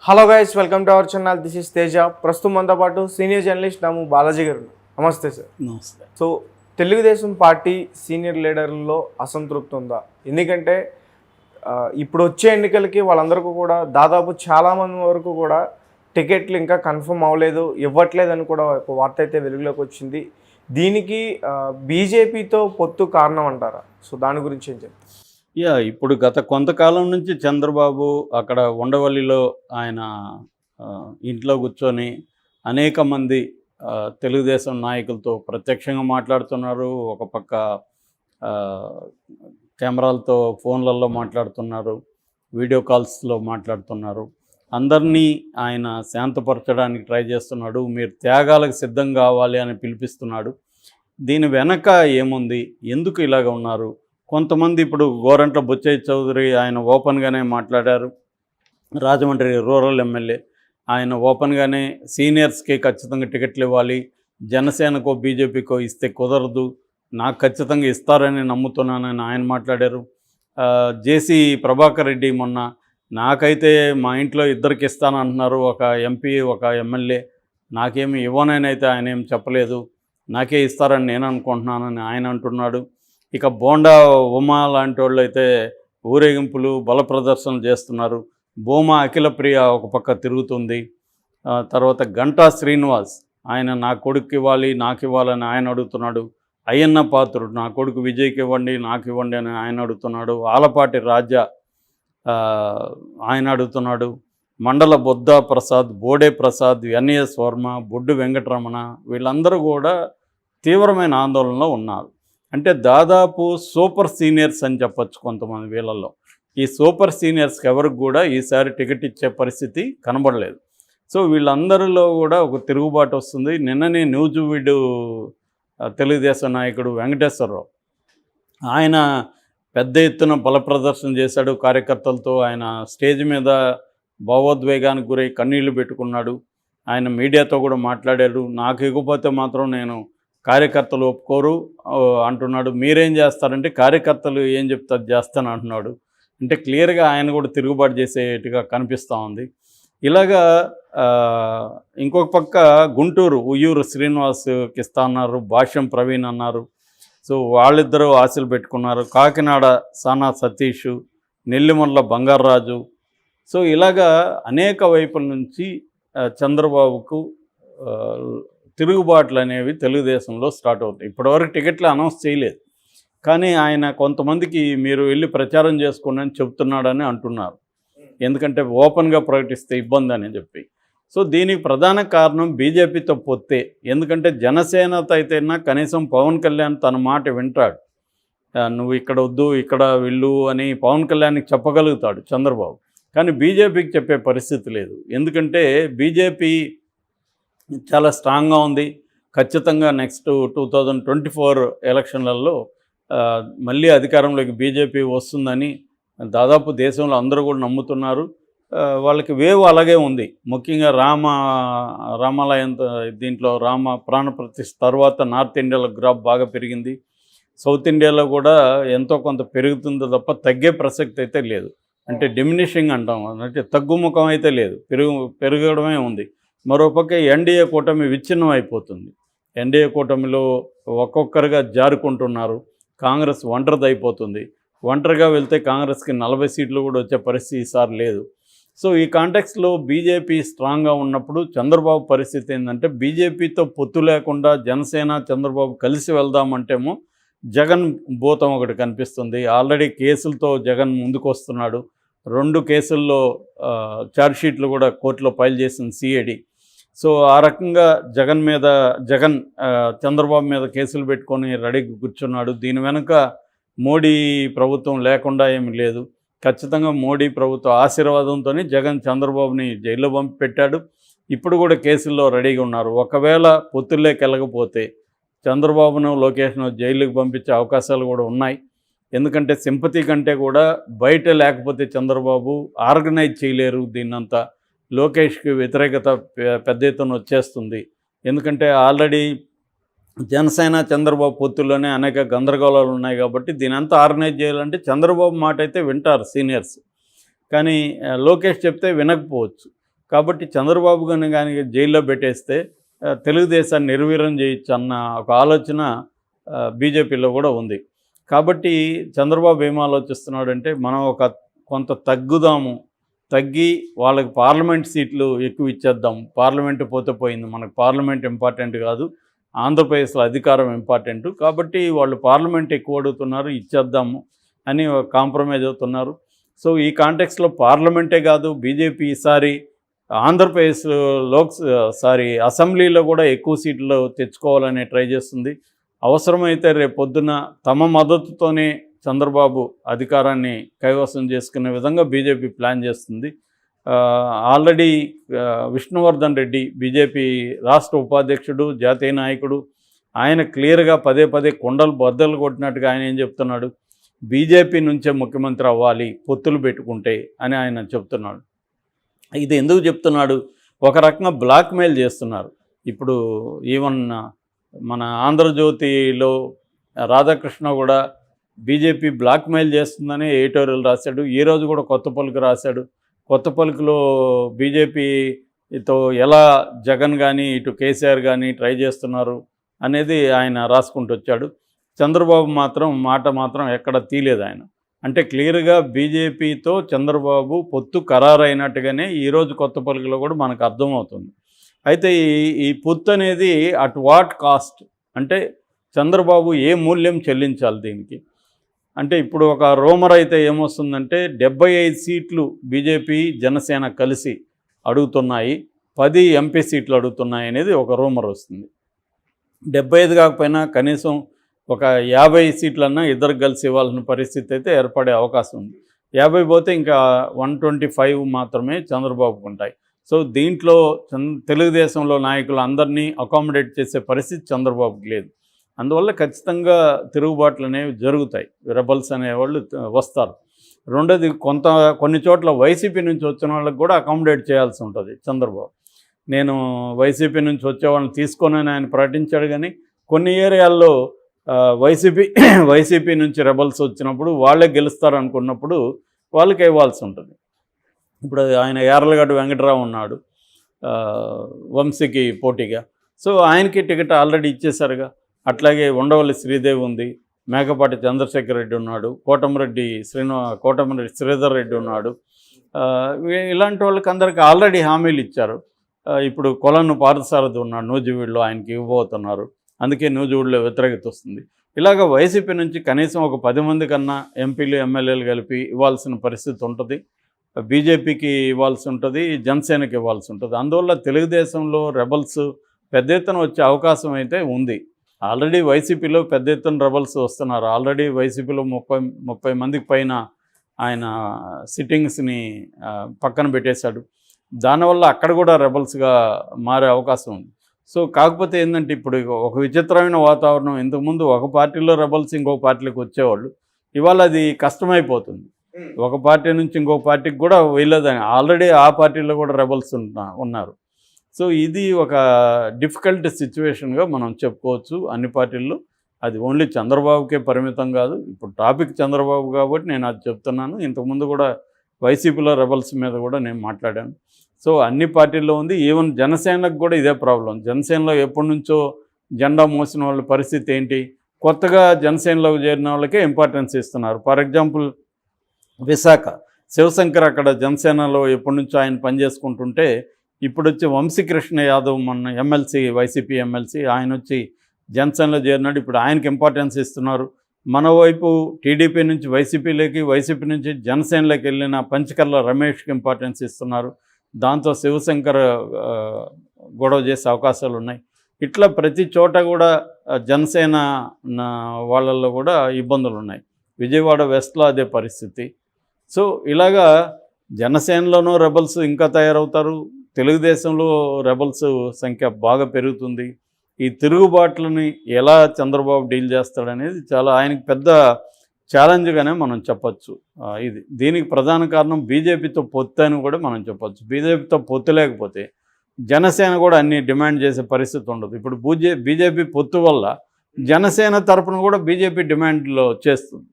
Hello guys, welcome to our channel. This is Teja. ప్రస్తుతం మనతో పాటు సీనియర్ జర్నలిస్ట్ నాము బాలాజీ గారు. నమస్తే సార్. నమస్తే. సో తెలుగుదేశం పార్టీ సీనియర్ లీడర్లలో అసంతృప్తి ఉందా? ఎందుకంటే ఇప్పుడు వచ్చే ఎన్నికలకి వాళ్ళందరికీ కూడా దాదాపు చాలామంది వరకు కూడా టికెట్లు ఇంకా కన్ఫర్మ్ అవ్వలేదు, ఇవ్వట్లేదని కూడా ఒక వార్త అయితే వెలుగులోకి వచ్చింది. దీనికి బీజేపీతో పొత్తు కారణం అంటారా? సో దాని గురించి ఏం చెప్తారు? ఇప్పుడు గత కొంతకాలం నుంచి చంద్రబాబు అక్కడ ఉండవల్లిలో ఆయన ఇంట్లో కూర్చొని అనేక మంది తెలుగుదేశం నాయకులతో ప్రత్యక్షంగా మాట్లాడుతున్నారు. ఒక పక్క కెమెరాలతో ఫోన్లలో మాట్లాడుతున్నారు, వీడియో కాల్స్లో మాట్లాడుతున్నారు. అందరినీ ఆయన శాంతపరచడానికి ట్రై చేస్తున్నాడు. మీరు త్యాగాలకు సిద్ధం కావాలి అని పిలిపిస్తున్నాడు. దీని వెనక ఏముంది, ఎందుకు ఇలాగ ఉన్నారు? కొంతమంది ఇప్పుడు గోరంట్ల బుచ్చయ్య చౌదరి ఆయన ఓపెన్గానే మాట్లాడారు. రాజమండ్రి రూరల్ ఎమ్మెల్యే ఆయన ఓపెన్గానే సీనియర్స్కి ఖచ్చితంగా టికెట్లు ఇవ్వాలి, జనసేనకో బీజేపీకో ఇస్తే కుదరదు, నాకు ఖచ్చితంగా ఇస్తారని నమ్ముతున్నానని ఆయన మాట్లాడారు. జేసీ ప్రభాకర్ రెడ్డి మొన్న నాకైతే మా ఇంట్లో ఇద్దరికి ఇస్తానంటున్నారు, ఒక ఎంపీ ఒక ఎమ్మెల్యే, నాకేమి ఇవ్వనని అయితే ఆయన ఏం చెప్పలేదు, నాకే ఇస్తారని నేను అనుకుంటున్నానని ఆయన అంటున్నాడు. ఇక బోండా ఉమా లాంటి వాళ్ళు అయితే ఊరేగింపులు బల ప్రదర్శనలు చేస్తున్నారు. భూమా అఖిలప్రియ ఒక పక్క తిరుగుతుంది. తర్వాత గంటా శ్రీనివాస్ ఆయన నా కొడుకు ఇవ్వాలి, నాకు ఇవ్వాలని ఆయన అడుగుతున్నాడు. అయ్యన్న పాత్రుడు నా కొడుకు విజయ్కి ఇవ్వండి, నాకు ఇవ్వండి అని ఆయన అడుగుతున్నాడు. ఆలపాటి రాజా ఆయన అడుగుతున్నాడు. మండల బొద్దా ప్రసాద్, బోడే ప్రసాద్, ఎన్ఎస్ వర్మ, బొడ్డు వెంకటరమణ వీళ్ళందరూ కూడా తీవ్రమైన ఆందోళనలో ఉన్నారు. అంటే దాదాపు సూపర్ సీనియర్స్ అని చెప్పచ్చు కొంతమంది వీళ్ళల్లో. ఈ సూపర్ సీనియర్స్కి ఎవరికి కూడా ఈసారి టికెట్ ఇచ్చే పరిస్థితి కనబడలేదు. సో వీళ్ళందరిలో కూడా ఒక తిరుగుబాటు వస్తుంది. నిన్ననే న్యూజివీడు తెలుగుదేశం నాయకుడు వెంకటేశ్వరరావు ఆయన పెద్ద ఎత్తున బల ప్రదర్శన చేశాడు కార్యకర్తలతో. ఆయన స్టేజ్ మీద భావోద్వేగానికి గురై కన్నీళ్లు పెట్టుకున్నాడు. ఆయన మీడియాతో కూడా మాట్లాడాడు. నాకు ఇవ్వకపోతే మాత్రం నేను కార్యకర్తలు ఒప్పుకోరు అంటున్నాడు. మీరేం చేస్తారంటే కార్యకర్తలు ఏం చెప్తారు చేస్తాను అంటున్నాడు. అంటే క్లియర్గా ఆయన కూడా తిరుగుబాటు చేసేట్టుగా కనిపిస్తూ ఉంది. ఇలాగా ఇంకొక పక్క గుంటూరు ఉయ్యూరు శ్రీనివాస్కి ఇస్తా అన్నారు, భాష్యం ప్రవీణ్ అన్నారు. సో వాళ్ళిద్దరూ ఆశలు పెట్టుకున్నారు. కాకినాడ సానా సతీష్, నెల్లిమల్ల బంగారాజు. సో ఇలాగా అనేక వైపుల నుంచి చంద్రబాబుకు తిరుగుబాట్లు అనేవి తెలుగుదేశంలో స్టార్ట్ అవుతాయి. ఇప్పటివరకు టికెట్లు అనౌన్స్ చేయలేదు, కానీ ఆయన కొంతమందికి మీరు వెళ్ళి ప్రచారం చేసుకోండి అని చెప్తున్నాడని అంటున్నారు. ఎందుకంటే ఓపెన్గా ప్రకటిస్తే ఇబ్బంది అని చెప్పి. సో దీనికి ప్రధాన కారణం బీజేపీతో పొత్తే. ఎందుకంటే జనసేనతో అయితేనా కనీసం పవన్ కళ్యాణ్ తన మాట వింటాడు. నువ్వు ఇక్కడ వద్దు ఇక్కడ వెళ్ళు అని పవన్ కళ్యాణ్కి చెప్పగలుగుతాడు చంద్రబాబు. కానీ బీజేపీకి చెప్పే పరిస్థితి లేదు. ఎందుకంటే బీజేపీ చాలా స్ట్రాంగ్గా ఉంది. ఖచ్చితంగా నెక్స్ట్ 2024 ఎలక్షన్లలో మళ్ళీ అధికారంలోకి బీజేపీ వస్తుందని దాదాపు దేశంలో అందరూ కూడా నమ్ముతున్నారు. వాళ్ళకి వేవ్ అలాగే ఉంది. ముఖ్యంగా రామాలయం దీంట్లో రామ ప్రాణప్రతిష్ఠ తర్వాత నార్త్ ఇండియాలో గ్రాఫ్ బాగా పెరిగింది. సౌత్ ఇండియాలో కూడా ఎంతో కొంత పెరుగుతుందో తప్ప తగ్గే ప్రసక్తి అయితే లేదు. అంటే డిమినిషింగ్ అంటాం, అంటే తగ్గుముఖం అయితే లేదు, పెరగడమే ఉంది. మరోపక్క ఎన్డీఏ కూటమి విచ్ఛిన్నం అయిపోతుంది. ఎన్డీఏ కూటమిలో ఒక్కొక్కరుగా జారుకుంటున్నారు. కాంగ్రెస్ ఒంటరిది అయిపోతుంది. ఒంటరిగా వెళ్తే కాంగ్రెస్కి 40 సీట్లు కూడా వచ్చే పరిస్థితి ఈసారి లేదు. సో ఈ కాంటెక్స్లో బీజేపీ స్ట్రాంగ్గా ఉన్నప్పుడు చంద్రబాబు పరిస్థితి ఏంటంటే బీజేపీతో పొత్తు లేకుండా జనసేన చంద్రబాబు కలిసి వెళ్దామంటేమో జగన్ భూతం ఒకటి కనిపిస్తుంది. ఆల్రెడీ కేసులతో జగన్ ముందుకు వస్తున్నాడు. 2 కేసుల్లో ఛార్జ్షీట్లు కూడా కోర్టులో ఫైల్ చేసింది సిఐడి. సో ఆ రకంగా జగన్ చంద్రబాబు మీద కేసులు పెట్టుకొని రెడీకి కూర్చున్నాడు. దీని వెనుక మోడీ ప్రభుత్వం లేకుండా ఏమి లేదు. ఖచ్చితంగా మోడీ ప్రభుత్వ ఆశీర్వాదంతోనే జగన్ చంద్రబాబుని జైల్లో పంపి పెట్టాడు. ఇప్పుడు కూడా కేసుల్లో రెడీగా ఉన్నారు. ఒకవేళ పొత్తుల్లోకి వెళ్ళకపోతే చంద్రబాబును లోకేష్ను జైలుకి పంపించే అవకాశాలు కూడా ఉన్నాయి. ఎందుకంటే సింపతి కంటే కూడా బయట లేకపోతే చంద్రబాబు ఆర్గనైజ్ చేయలేరు దీన్నంతా. లోకేష్కి వ్యతిరేకత పెద్ద ఎత్తున వచ్చేస్తుంది. ఎందుకంటే ఆల్రెడీ జనసేన చంద్రబాబు పొత్తుల్లోనే అనేక గందరగోళాలు ఉన్నాయి కాబట్టి దీనంతా ఆర్గనైజ్ చేయాలంటే చంద్రబాబు మాట అయితే వింటారు సీనియర్స్. కానీ లోకేష్ చెప్తే వినకపోవచ్చు. కాబట్టి చంద్రబాబు గారిని కానీ జైల్లో పెట్టేస్తే తెలుగుదేశాన్ని నిర్వీర్యం చేయొచ్చు అన్న ఒక ఆలోచన బీజేపీలో కూడా ఉంది. కాబట్టి చంద్రబాబు ఏం ఆలోచిస్తున్నాడంటే మనం కొంత తగ్గి వాళ్ళకి పార్లమెంట్ సీట్లు ఎక్కువ ఇచ్చేద్దాం, పార్లమెంటు పోతే పోయింది, మనకు పార్లమెంట్ ఇంపార్టెంట్ కాదు, ఆంధ్రప్రదేశ్లో అధికారం ఇంపార్టెంట్, కాబట్టి వాళ్ళు పార్లమెంట్ ఎక్కువ అడుగుతున్నారు, ఇచ్చేద్దాము అని కాంప్రమైజ్ అవుతున్నారు. సో ఈ కాంటెక్స్లో పార్లమెంటే కాదు, బీజేపీ ఈసారి ఆంధ్రప్రదేశ్ అసెంబ్లీలో కూడా ఎక్కువ సీట్లు తెచ్చుకోవాలని ట్రై చేస్తుంది. అవసరమైతే రేపు పొద్దున తమ మద్దతుతోనే చంద్రబాబు అధికారాన్ని కైవసం చేసుకునే విధంగా బీజేపీ ప్లాన్ చేస్తుంది. ఆల్రెడీ విష్ణువర్ధన్ రెడ్డి బీజేపీ రాష్ట్ర ఉపాధ్యక్షుడు, జాతీయ నాయకుడు, ఆయన క్లియర్గా పదే కుండలు బద్దలు కొట్టినట్టుగా ఆయన ఏం చెప్తున్నాడు, బీజేపీ నుంచే ముఖ్యమంత్రి అవ్వాలి పొత్తులు పెట్టుకుంటే అని ఆయన చెప్తున్నాడు. ఇది ఎందుకు చెప్తున్నాడు, ఒక రకంగా బ్లాక్మెయిల్ చేస్తున్నారు. ఇప్పుడు ఈవెన్ మన ఆంధ్రజ్యోతిలో రాధాకృష్ణ కూడా బీజేపీ బ్లాక్మెయిల్ చేస్తుందని ఎడిటోరియల్ రాశాడు. ఈరోజు కూడా కొత్త పలుకు రాశాడు. కొత్త పలుకులో బీజేపీతో ఎలా జగన్ కానీ ఇటు కేసీఆర్ కానీ ట్రై చేస్తున్నారు అనేది ఆయన రాసుకుంటూ వచ్చాడు. చంద్రబాబు మాట మాత్రం ఎక్కడ తీయలేదు ఆయన. అంటే క్లియర్గా బీజేపీతో చంద్రబాబు పొత్తు ఖరారైనట్టుగానే ఈరోజు కొత్త పలుకులో కూడా మనకు అర్థమవుతుంది. అయితే ఈ పొత్తు అనేది అట్ వాట్ కాస్ట్, అంటే చంద్రబాబు ఏ మూల్యం చెల్లించాలి దీనికి. అంటే ఇప్పుడు ఒక రూమర్ అయితే ఏమొస్తుందంటే 75 సీట్లు బీజేపీ జనసేన కలిసి అడుగుతున్నాయి, 10 ఎంపీ సీట్లు అడుగుతున్నాయి అనేది ఒక రూమర్ వస్తుంది. 75 కాకపోయినా కనీసం ఒక 50 సీట్లన్నా ఇద్దరు కలిసి ఇవ్వాల్సిన పరిస్థితి అయితే ఏర్పడే అవకాశం ఉంది. 50 పోతే ఇంకా 125 మాత్రమే చంద్రబాబుకు ఉంటాయి. సో దీంట్లో తెలుగుదేశంలో నాయకులు అందరినీ అకామిడేట్ చేసే పరిస్థితి చంద్రబాబుకి లేదు. అందువల్ల ఖచ్చితంగా తిరుగుబాట్లు అనేవి జరుగుతాయి, రెబల్స్ అనేవాళ్ళు వస్తారు. రెండోది కొన్ని చోట్ల వైసీపీ నుంచి వచ్చిన వాళ్ళకి కూడా అకామిడేట్ చేయాల్సి ఉంటుంది చంద్రబాబు. నేను వైసీపీ నుంచి వచ్చే వాళ్ళని తీసుకోనని ఆయన ప్రకటించాడు, కానీ కొన్ని ఏరియాల్లో వైసీపీ నుంచి రెబల్స్ వచ్చినప్పుడు వాళ్ళే గెలుస్తారు అనుకున్నప్పుడు వాళ్ళకి ఇవ్వాల్సి ఉంటుంది. ఇప్పుడు ఆయన యార్లగడ్డ వెంకటరావు ఉన్నాడు వంశీకి పోటీగా, సో ఆయనకి టికెట్ ఆల్రెడీ ఇచ్చేశారుగా. అట్లాగే ఉండవల్లి శ్రీదేవి ఉంది, మేకపాటి చంద్రశేఖర్ రెడ్డి ఉన్నాడు, కోటమిరెడ్డి శ్రీధర్ రెడ్డి ఉన్నాడు. ఇలాంటి వాళ్ళకి అందరికీ ఆల్రెడీ హామీలు ఇచ్చారు. ఇప్పుడు కొలను పార్థసారథి ఉన్నాడు నూజివీడులో, ఆయనకి ఇవ్వబోతున్నారు. అందుకే నూజివీడులో వ్యతిరేకత వస్తుంది. ఇలాగ వైసీపీ నుంచి కనీసం ఒక 10 మంది కన్నా ఎంపీలు ఎమ్మెల్యేలు కలిపి ఇవ్వాల్సిన పరిస్థితి ఉంటుంది. బీజేపీకి ఇవ్వాల్సి ఉంటుంది, జనసేనకి ఇవ్వాల్సి ఉంటుంది. అందువల్ల తెలుగుదేశంలో రెబల్స్ పెద్ద ఎత్తున వచ్చే అవకాశం అయితే ఉంది. ఆల్రెడీ వైసీపీలో పెద్ద ఎత్తున రెబల్స్ వస్తున్నారు. ఆల్రెడీ వైసీపీలో 30 మందికి పైన ఆయన సిట్టింగ్స్ని పక్కన పెట్టేశాడు. దానివల్ల అక్కడ కూడా రెబల్స్గా మారే అవకాశం ఉంది. సో కాకపోతే ఏంటంటే ఇప్పుడు ఒక విచిత్రమైన వాతావరణం. ఇంతకుముందు ఒక పార్టీలో రెబల్స్ ఇంకొక పార్టీలోకి వచ్చేవాళ్ళు, ఇవాళ అది కష్టమైపోతుంది. ఒక పార్టీ నుంచి ఇంకో పార్టీకి కూడా వెళ్ళదని ఆల్రెడీ ఆ పార్టీలో కూడా రెబల్స్ ఉన్నారు. సో ఇది ఒక డిఫికల్ట్ సిచ్యువేషన్గా మనం చెప్పుకోవచ్చు అన్ని పార్టీల్లో. అది ఓన్లీ చంద్రబాబుకే పరిమితం కాదు. ఇప్పుడు టాపిక్ చంద్రబాబు కాబట్టి నేను అది చెప్తున్నాను. ఇంతకుముందు కూడా వైసీపీలో రెబల్స్ మీద కూడా నేను మాట్లాడాను. సో అన్ని పార్టీల్లో ఉంది. ఈవెన్ జనసేనకు కూడా ఇదే ప్రాబ్లం. జనసేనలో ఎప్పటి నుంచో జెండా మోసిన వాళ్ళ పరిస్థితి ఏంటి, కొత్తగా జనసేనలోకి చేరిన వాళ్ళకే ఇంపార్టెన్స్ ఇస్తున్నారు. ఫర్ ఎగ్జాంపుల్ విశాఖ శివశంకర్ అక్కడ జనసేనలో ఎప్పటి నుంచో ఆయన పనిచేసుకుంటుంటే ఇప్పుడు వచ్చి వంశీకృష్ణ యాదవ్ మొన్న ఎమ్మెల్సీ, వైసీపీ ఎమ్మెల్సీ, ఆయన వచ్చి జనసేనలో చేరినాడు. ఇప్పుడు ఆయనకి ఇంపార్టెన్స్ ఇస్తున్నారు. మనవైపు టీడీపీ నుంచి వైసీపీలోకి, వైసీపీ నుంచి జనసేనలోకి వెళ్ళిన పంచకర్ల రమేష్కి ఇంపార్టెన్స్ ఇస్తున్నారు. దాంతో శివశంకర్ గొడవ చేసే అవకాశాలు ఉన్నాయి. ఇట్లా ప్రతి చోట కూడా జనసేన వాళ్ళల్లో కూడా ఇబ్బందులు ఉన్నాయి. విజయవాడ వెస్ట్లో అదే పరిస్థితి. సో ఇలాగా జనసేనలోనూ రెబల్స్ ఇంకా తయారవుతారు, తెలుగుదేశంలో రెబల్స్ సంఖ్య బాగా పెరుగుతుంది. ఈ తిరుగుబాట్లని ఎలా చంద్రబాబు డీల్ చేస్తాడనేది చాలా ఆయనకి పెద్ద ఛాలెంజ్గానే మనం చెప్పచ్చు. దీనికి ప్రధాన కారణం బీజేపీతో పొత్తు అని కూడా మనం చెప్పచ్చు. బీజేపీతో పొత్తు లేకపోతే జనసేన కూడా అన్ని డిమాండ్ చేసే పరిస్థితి ఉండదు. ఇప్పుడు బీజేపీ పొత్తు వల్ల జనసేన తరపున కూడా బీజేపీ డిమాండ్లో చేస్తుంది.